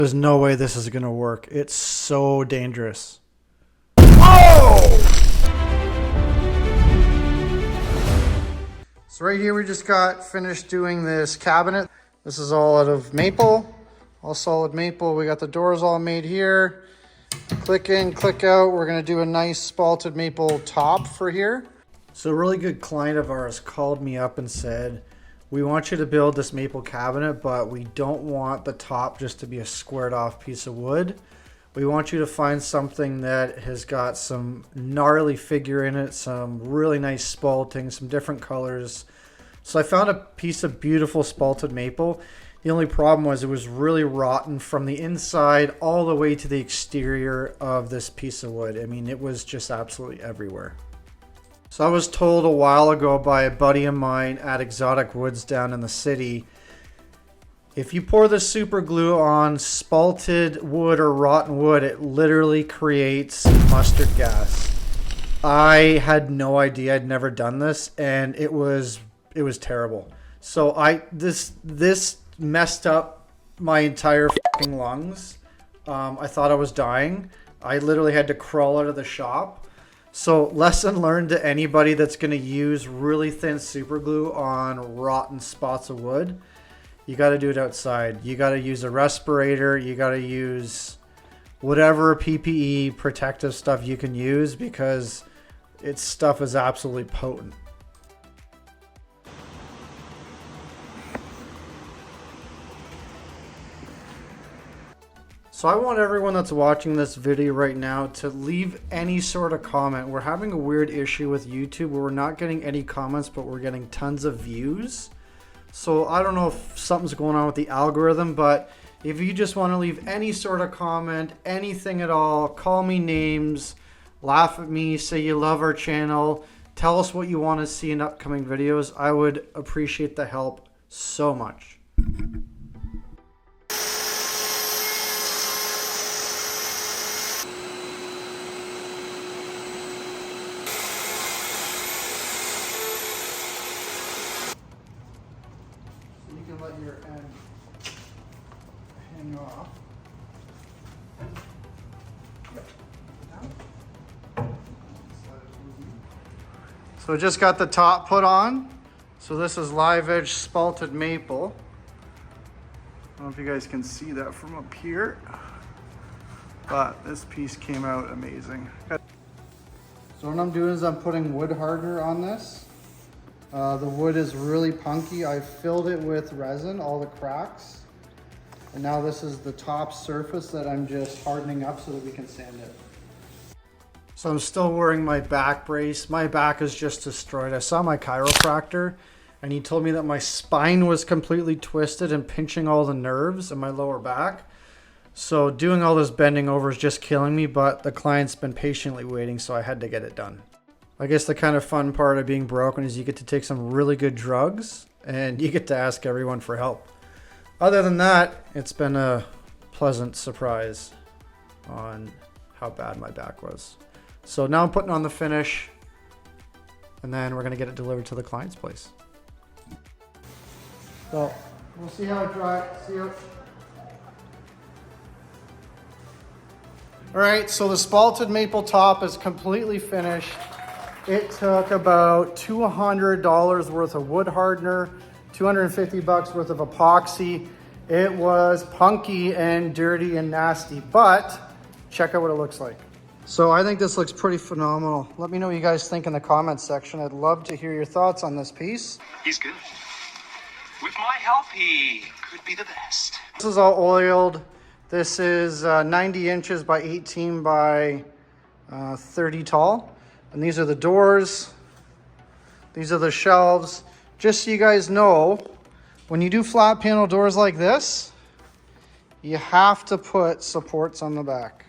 There's no way this is gonna work. It's so dangerous. Oh! So right here we just got finished doing this cabinet. This is all out of maple, all solid maple. We got the doors all made here. Click in, click out. We're gonna do a nice spalted maple top for here. So a really good client of ours called me up and said, we want you to build this maple cabinet, but we don't want the top just to be a squared off piece of wood. We want you to find something that has got some gnarly figure in it, some really nice spalting, some different colors. So I found a piece of beautiful spalted maple. The only problem was it was really rotten from the inside all the way to the exterior of this piece of wood. I mean, it was just absolutely everywhere. So I was told a while ago by a buddy of mine at Exotic Woods down in the city, if you pour the super glue on spalted wood or rotten wood, it literally creates mustard gas. I had no idea. I'd never done this, and it was terrible. So this messed up my entire fucking lungs. I thought I was dying. I literally had to crawl out of the shop. So lesson learned to anybody that's going to use really thin super glue on rotten spots of wood. You got to do it outside. You got to use a respirator. You got to use whatever PPE protective stuff you can use, because its stuff is absolutely potent. So I want everyone that's watching this video right now to leave any sort of comment. We're having a weird issue with YouTube where we're not getting any comments, but we're getting tons of views. So I don't know if something's going on with the algorithm, but if you just want to leave any sort of comment, anything at all, call me names, laugh at me, say you love our channel, tell us what you want to see in upcoming videos. I would appreciate the help so much. Let your end hang off. So just got the top put on. So this is live edge spalted maple. I don't know if you guys can see that from up here, but this piece came out amazing. So what I'm doing is I'm putting wood hardener on this. The wood is really punky. I filled it with resin, all the cracks. And now this is the top surface that I'm just hardening up so that we can sand it. So I'm still wearing my back brace. My back is just destroyed. I saw my chiropractor and he told me that my spine was completely twisted and pinching all the nerves in my lower back. So doing all this bending over is just killing me, but the client's been patiently waiting, so I had to get it done. I guess the kind of fun part of being broken is you get to take some really good drugs and you get to ask everyone for help. Other than that, it's been a pleasant surprise on how bad my back was. So now I'm putting on the finish and then we're going to get it delivered to the client's place. So we'll see how it dries. All right, so the spalted maple top is completely finished. It took about $200 worth of wood hardener, $250 worth of epoxy. It was punky and dirty and nasty, but check out what it looks like. So I think this looks pretty phenomenal. Let me know what you guys think in the comments section. I'd love to hear your thoughts on this piece. He's good. With my help, he could be the best. This is all oiled. This is 90 inches by 18 by 30 tall. And these are the doors. These are the shelves. Just so you guys know, when you do flat panel doors like this, you have to put supports on the back.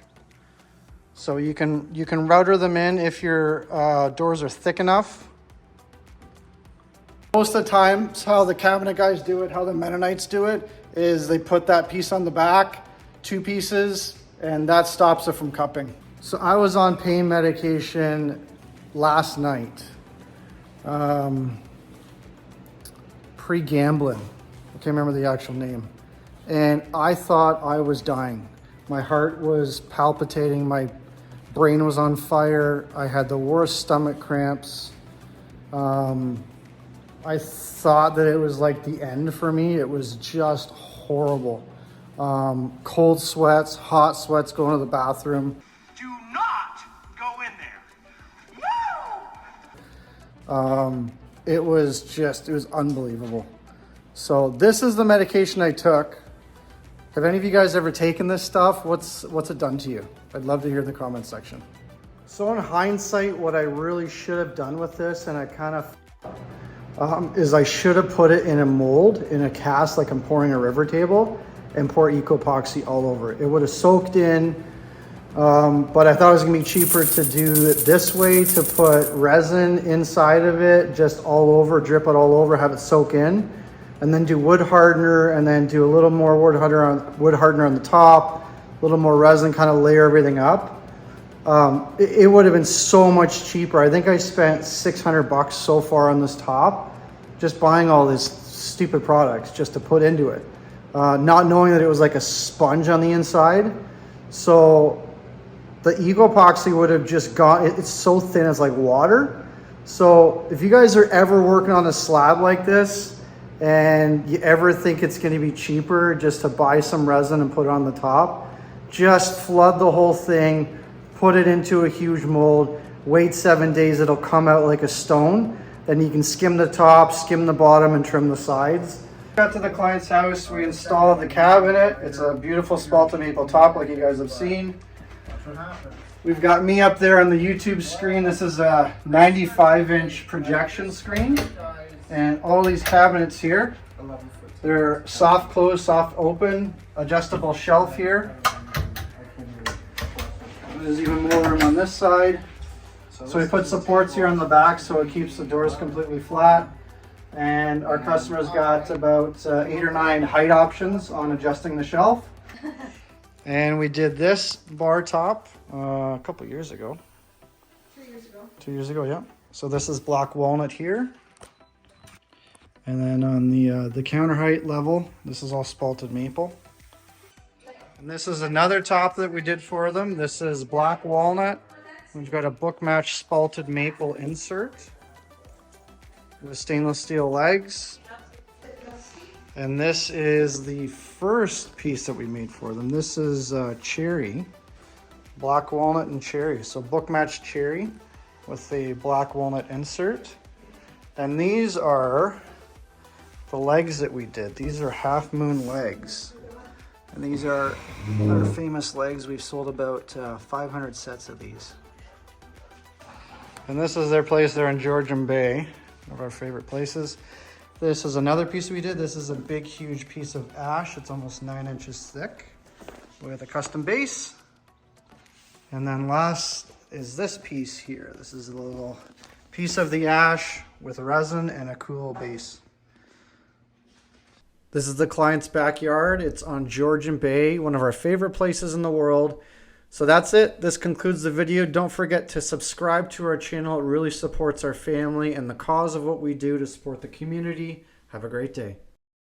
So you can router them in if your doors are thick enough. Most of the time, how the cabinet guys do it, how the Mennonites do it, is they put that piece on the back, 2 pieces, and that stops it from cupping. So I was on pain medication last night, pre-gambling. I can't remember the actual name. and I thought I was dying. My heart was palpitating, my brain was on fire. I had the worst stomach cramps. I thought that it was like the end for me. It was just horrible. Cold sweats, hot sweats going to the bathroom. Do not go in there. Woo! It was unbelievable. So this is the medication I took. Have any of you guys ever taken this stuff? What's it done to you? I'd love to hear in the comment section. So in hindsight, what I really should have done with this, and I kind of, is I should have put it in a mold, in a cast like I'm pouring a river table, and pour eco-epoxy all over it. It would have soaked in, but I thought it was gonna be cheaper to do it this way, to put resin inside of it, just all over, drip it all over, have it soak in, and then do wood hardener, and then do a little more wood hardener on the top, a little more resin, kind of layer everything up. It would have been so much cheaper. I think I spent 600 bucks so far on this top, just buying all these stupid products just to put into it. Not knowing that it was like a sponge on the inside. So the eco-epoxy would have just gone, it's so thin, it's like water. So if you guys are ever working on a slab like this and you ever think it's gonna be cheaper just to buy some resin and put it on the top, just flood the whole thing, put it into a huge mold, wait 7 days, it'll come out like a stone. Then you can skim the top, skim the bottom, and trim the sides. Got to the client's house, we installed the cabinet. It's a beautiful spalted maple top like you guys have seen. We've got me up there on the YouTube screen. This is a 95-inch projection screen. And all these cabinets here, they're soft close, soft open, adjustable shelf here. There's even more room on this side. So we put supports here on the back so it keeps the doors completely flat. And our customers got about 8 or 9 height options on adjusting the shelf. And we did this bar top a couple years ago. 2 years ago. 2 years ago, yeah. So this is black walnut here. And then on the counter height level, this is all spalted maple. And this is another top that we did for them. This is black walnut. We've got a book match spalted maple insert with stainless steel legs. And this is the first piece that we made for them. This is cherry, black walnut and cherry. So book match cherry with the black walnut insert. And these are the legs that we did. These are half moon legs. And these are our famous legs. We've sold about 500 sets of these. And this is their place there in Georgian Bay, one of our favorite places. This is another piece we did. This is a big, huge piece of ash. It's almost 9 inches thick with a custom base. And then last is this piece here. This is a little piece of the ash with resin and a cool base. This is the client's backyard. It's on Georgian Bay, one of our favorite places in the world. So that's it. This concludes the video. Don't forget to subscribe to our channel. It really supports our family and the cause of what we do to support the community. Have a great day.